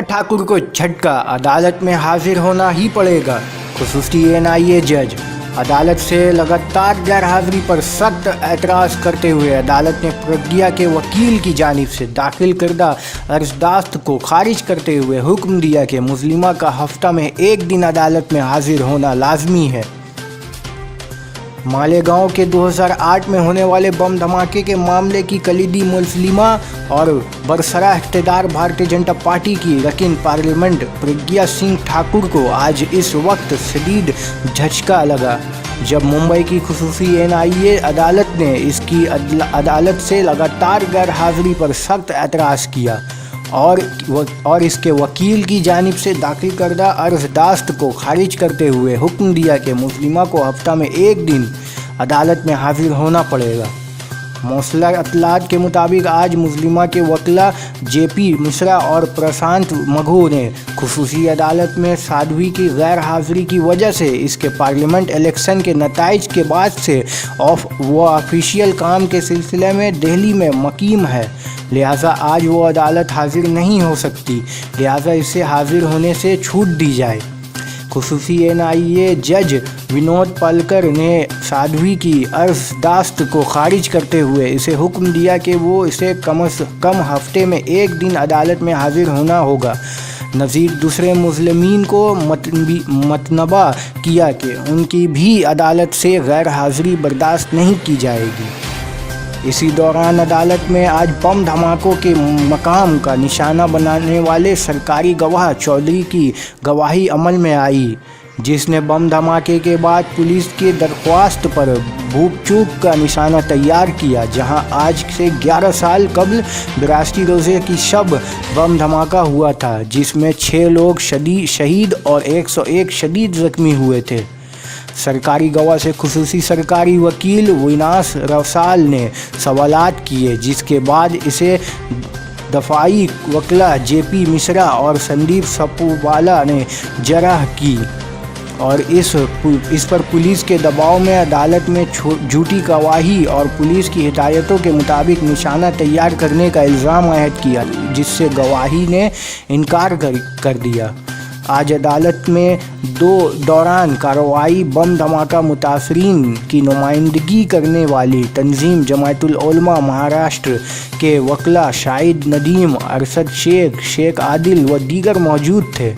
ठाकुर को झटका, अदालत में हाजिर होना ही पड़ेगा। खुसूसी एनआईए जज अदालत से लगातार गैर हाजिरी पर सख्त एतराज़ करते हुए अदालत ने प्रज्ञा के वकील की जानिब से दाखिल करदा अर्जदाश्त को खारिज करते हुए हुक्म दिया कि मुस्लिमा का हफ्ता में एक दिन अदालत में हाजिर होना लाजमी है। मालेगांव के 2008 में होने वाले बम धमाके के मामले की कलीदी मुलजिमा और बरसराह इख्तियार भारतीय जनता पार्टी की रकिन पार्लियामेंट प्रज्ञा सिंह ठाकुर को आज इस वक्त शदीद झटका लगा जब मुंबई की खुसूसी एनआईए अदालत ने इसकी अदालत से लगातार गैर हाजिरी पर सख्त एतराज़ किया और इसके वकील की जानिब से दाखिल करदा अर्जदाश्त को खारिज करते हुए हुक्म दिया कि मुस्लिमा को हफ्ता में एक दिन अदालत में हाजिर होना पड़ेगा। मौसला अतलात के मुताबिक आज मुस्लिमा के वकला जेपी मिश्रा और प्रशांत मघू ने खुसूसी अदालत में साध्वी की गैर हाजिरी की वजह से इसके पार्लियामेंट इलेक्शन के नताइज के बाद से वो ऑफिशियल काम के सिलसिले में दिल्ली में मकीम है, लिहाजा आज वो अदालत हाजिर नहीं हो सकती, लिहाजा इसे हाजिर होने से छूट दी जाए। खुसूसी एनआईए जज विनोद पालकर ने साध्वी की अर्जदाश्त को खारिज करते हुए इसे हुक्म दिया कि वो इसे कम से कम हफ्ते में एक दिन अदालत में हाजिर होना होगा। नज़ीर दूसरे मुस्लिमीन को मतनबा किया कि उनकी भी अदालत से गैर हाजिरी बर्दाश्त नहीं की जाएगी। इसी दौरान अदालत में आज बम धमाकों के मकाम का निशाना बनाने वाले सरकारी गवाह चौधरी की गवाही अमल में आई, जिसने बम धमाके के बाद पुलिस की दरख्वास्त पर भूख चूक का निशाना तैयार किया, जहां आज से 11 साल कबल 82 रोज़े की शब बम धमाका हुआ था, जिसमें 6 लोग शहीद और 101 शदीद ज़ख्मी हुए थे। सरकारी गवाह से खुसूसी सरकारी वकील विनाश रवसाल ने सवालात किए, जिसके बाद इसे दफाई वकला जेपी मिश्रा और संदीप सपूवाला ने जरह की और इस पर पुलिस के दबाव में अदालत में झूठी गवाही और पुलिस की हिदायतों के मुताबिक निशाना तैयार करने का इल्ज़ाम आयद किया, जिससे गवाही ने इनकार कर दिया। आज अदालत में दौरान कार्रवाई बम धमाका मुतासरीन की नुमाइंदगी करने वाली तंजीम जमायतुल उलमा महाराष्ट्र के वकला शाहिद नदीम, अरशद शेख, शेख आदिल व दीगर मौजूद थे।